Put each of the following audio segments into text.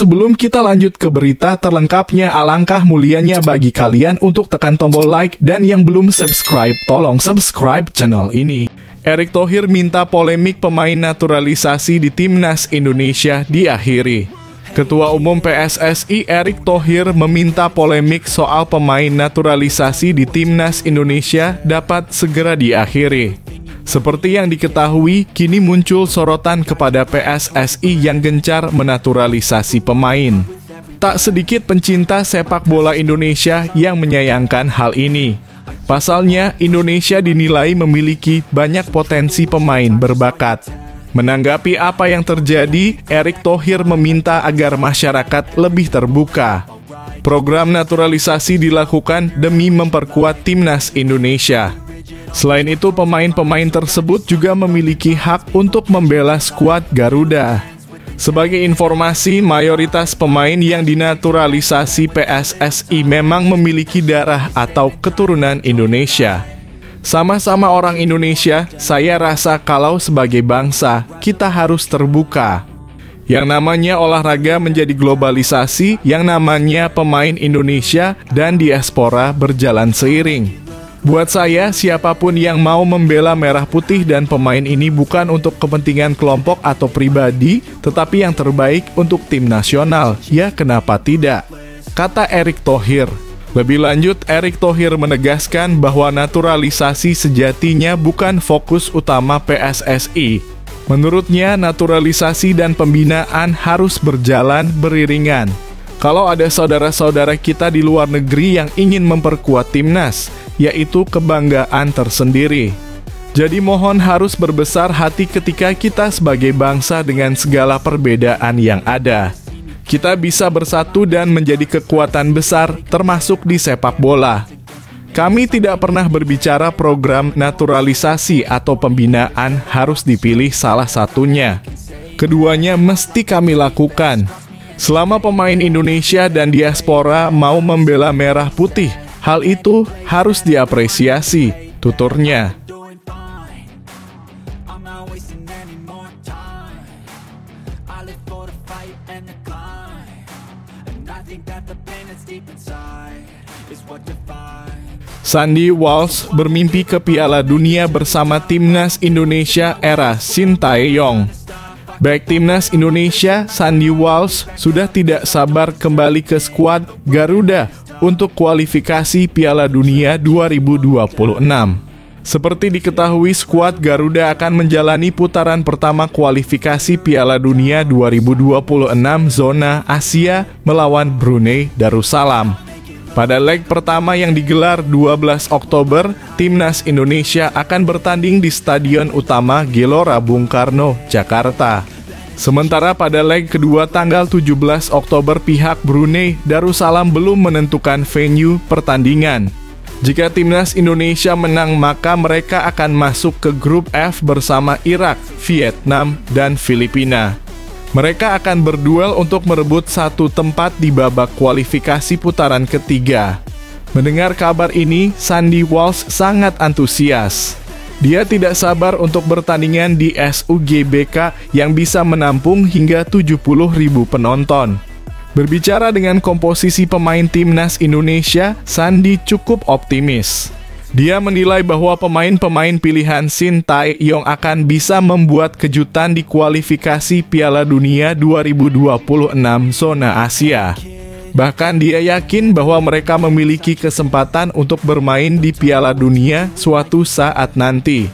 sebelum kita lanjut ke berita terlengkapnya, alangkah mulianya bagi kalian untuk tekan tombol like, dan yang belum subscribe, tolong subscribe channel ini. Erick Thohir minta polemik pemain naturalisasi di Timnas Indonesia diakhiri. Ketua Umum PSSI Erick Thohir meminta polemik soal pemain naturalisasi di Timnas Indonesia dapat segera diakhiri. Seperti yang diketahui, kini muncul sorotan kepada PSSI yang gencar menaturalisasi pemain. Tak sedikit pencinta sepak bola Indonesia yang menyayangkan hal ini. Pasalnya, Indonesia dinilai memiliki banyak potensi pemain berbakat. Menanggapi apa yang terjadi, Erick Thohir meminta agar masyarakat lebih terbuka. Program naturalisasi dilakukan demi memperkuat Timnas Indonesia. Selain itu, pemain-pemain tersebut juga memiliki hak untuk membela skuad Garuda. Sebagai informasi, mayoritas pemain yang dinaturalisasi PSSI memang memiliki darah atau keturunan Indonesia. Sama-sama orang Indonesia, saya rasa kalau sebagai bangsa, kita harus terbuka. Yang namanya olahraga menjadi globalisasi, yang namanya pemain Indonesia dan diaspora berjalan seiring. Buat saya, siapapun yang mau membela merah putih dan pemain ini bukan untuk kepentingan kelompok atau pribadi, tetapi yang terbaik untuk tim nasional. Ya, kenapa tidak? Kata Erick Thohir. Lebih lanjut, Erick Thohir menegaskan bahwa naturalisasi sejatinya bukan fokus utama PSSI. Menurutnya, naturalisasi dan pembinaan harus berjalan beriringan. Kalau ada saudara-saudara kita di luar negeri yang ingin memperkuat timnas, yaitu kebanggaan tersendiri. Jadi mohon harus berbesar hati ketika kita sebagai bangsa dengan segala perbedaan yang ada. Kita bisa bersatu dan menjadi kekuatan besar, termasuk di sepak bola. Kami tidak pernah berbicara program naturalisasi atau pembinaan harus dipilih salah satunya. Keduanya mesti kami lakukan. Selama pemain Indonesia dan diaspora mau membela merah putih, hal itu harus diapresiasi, tuturnya. Sandy Walsh bermimpi ke Piala Dunia bersama Timnas Indonesia era Sintayong. Baik Timnas Indonesia, Sandy Walsh sudah tidak sabar kembali ke skuad Garuda untuk kualifikasi Piala Dunia 2026. Seperti diketahui, skuad Garuda akan menjalani putaran pertama kualifikasi Piala Dunia 2026 zona Asia melawan Brunei Darussalam. Pada leg pertama yang digelar 12 Oktober, Timnas Indonesia akan bertanding di Stadion Utama Gelora Bung Karno, Jakarta. Sementara pada leg kedua tanggal 17 Oktober, pihak Brunei Darussalam belum menentukan venue pertandingan. Jika Timnas Indonesia menang, maka mereka akan masuk ke grup F bersama Irak, Vietnam, dan Filipina. Mereka akan berduel untuk merebut satu tempat di babak kualifikasi putaran ketiga. Mendengar kabar ini, Sandy Walsh sangat antusias. Dia tidak sabar untuk bertandingan di SUGBK yang bisa menampung hingga 70.000 penonton. Berbicara dengan komposisi pemain Timnas Indonesia, Sandy cukup optimis. Dia menilai bahwa pemain-pemain pilihan Sintayong akan bisa membuat kejutan di kualifikasi Piala Dunia 2026 zona Asia. Bahkan dia yakin bahwa mereka memiliki kesempatan untuk bermain di Piala Dunia suatu saat nanti.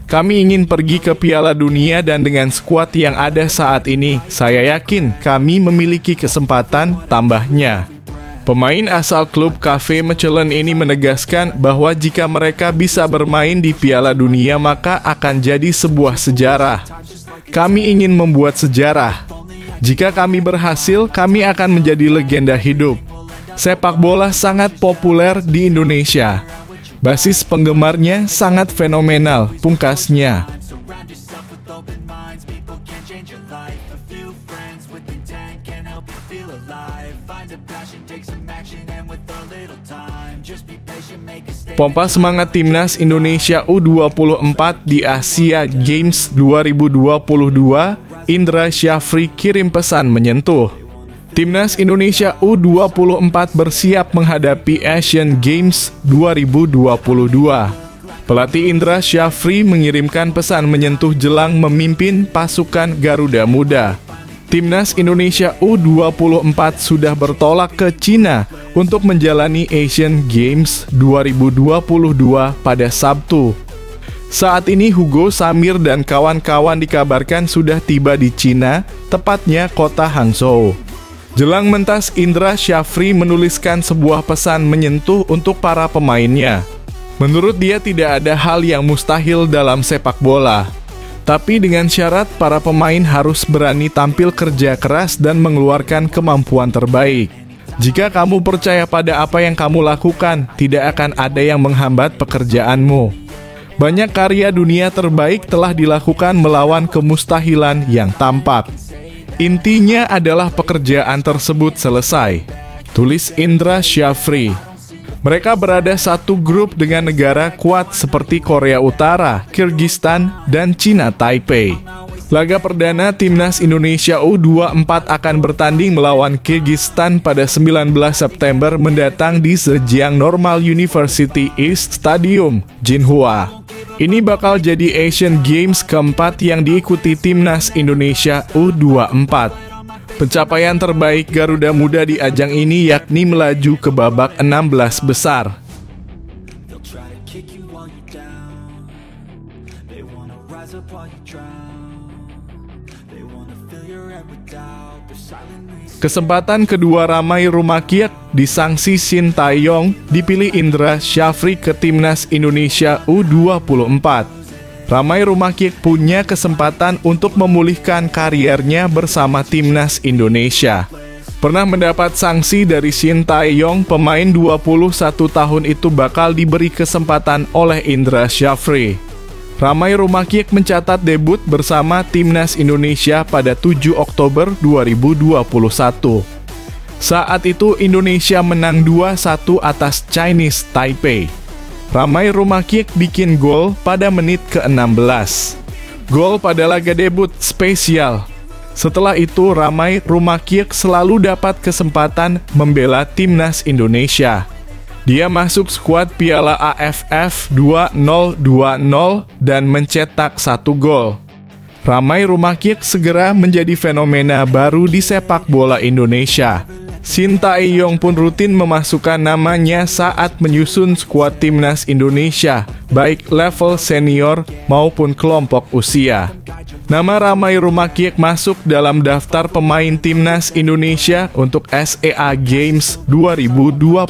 Kami ingin pergi ke Piala Dunia dan dengan skuad yang ada saat ini, saya yakin kami memiliki kesempatan, tambahnya. Pemain asal klub KV Mechelen ini menegaskan bahwa jika mereka bisa bermain di Piala Dunia maka akan jadi sebuah sejarah. Kami ingin membuat sejarah. Jika kami berhasil, kami akan menjadi legenda hidup. Sepak bola sangat populer di Indonesia. Basis penggemarnya sangat fenomenal, pungkasnya. Pompa semangat Timnas Indonesia U24 di Asia Games 2022, Indra Syafri kirim pesan menyentuh. Timnas Indonesia U24 bersiap menghadapi Asian Games 2022. Pelatih Indra Syafri mengirimkan pesan menyentuh jelang memimpin pasukan Garuda Muda. Timnas Indonesia U24 sudah bertolak ke Cina untuk menjalani Asian Games 2022 pada Sabtu. Saat ini Hugo Samir dan kawan-kawan dikabarkan sudah tiba di Cina, tepatnya kota Hangzhou. Jelang mentas, Indra Syafri menuliskan sebuah pesan menyentuh untuk para pemainnya. Menurut dia tidak ada hal yang mustahil dalam sepak bola. Tapi dengan syarat para pemain harus berani tampil kerja keras dan mengeluarkan kemampuan terbaik. Jika kamu percaya pada apa yang kamu lakukan, tidak akan ada yang menghambat pekerjaanmu. Banyak karya dunia terbaik telah dilakukan melawan kemustahilan yang tampak. Intinya adalah pekerjaan tersebut selesai, tulis Indra Syafri. Mereka berada satu grup dengan negara kuat seperti Korea Utara, Kyrgyzstan, dan Cina Taipei. Laga perdana Timnas Indonesia U24 akan bertanding melawan Kyrgyzstan pada 19 September mendatang di Zhejiang Normal University East Stadium, Jinhua. Ini bakal jadi Asian Games keempat yang diikuti Timnas Indonesia U24. Pencapaian terbaik Garuda Muda di ajang ini yakni melaju ke babak 16 besar. Kesempatan kedua Ramai Rumakiek disangsi Shin Tae-yong dipilih Indra Syafri ke Timnas Indonesia U24. Ramai Rumakiek punya kesempatan untuk memulihkan kariernya bersama Timnas Indonesia. Pernah mendapat sanksi dari Shin Tae-yong, pemain 21 tahun itu bakal diberi kesempatan oleh Indra Syafri. Ramai Rumakiek mencatat debut bersama Timnas Indonesia pada 7 Oktober 2021. Saat itu Indonesia menang 2-1 atas Chinese Taipei. Ramai Rumakiek bikin gol pada menit ke-16. Gol pada laga debut spesial. Setelah itu Ramai Rumakiek selalu dapat kesempatan membela Timnas Indonesia. Dia masuk skuad Piala AFF 2020 dan mencetak 1 gol. Ramai Rumakiek segera menjadi fenomena baru di sepak bola Indonesia. Shin Tae-yong pun rutin memasukkan namanya saat menyusun skuad Timnas Indonesia, baik level senior maupun kelompok usia. Nama Ramai Rumakiek masuk dalam daftar pemain Timnas Indonesia untuk SEA Games 2021.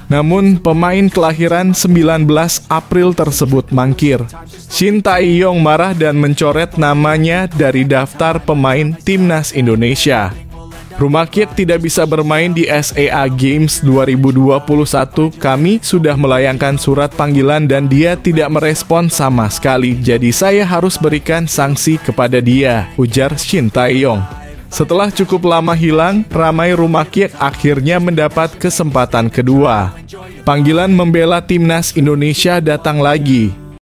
Namun, pemain kelahiran 19 April tersebut mangkir. Shin Tae-yong marah dan mencoret namanya dari daftar pemain Timnas Indonesia. Rumakiek tidak bisa bermain di SEA Games 2021. Kami sudah melayangkan surat panggilan dan dia tidak merespon sama sekali. Jadi saya harus berikan sanksi kepada dia, ujar Shin Tae-yong. Setelah cukup lama hilang, Ramai Rumakiek akhirnya mendapat kesempatan kedua. Panggilan membela Timnas Indonesia datang lagi.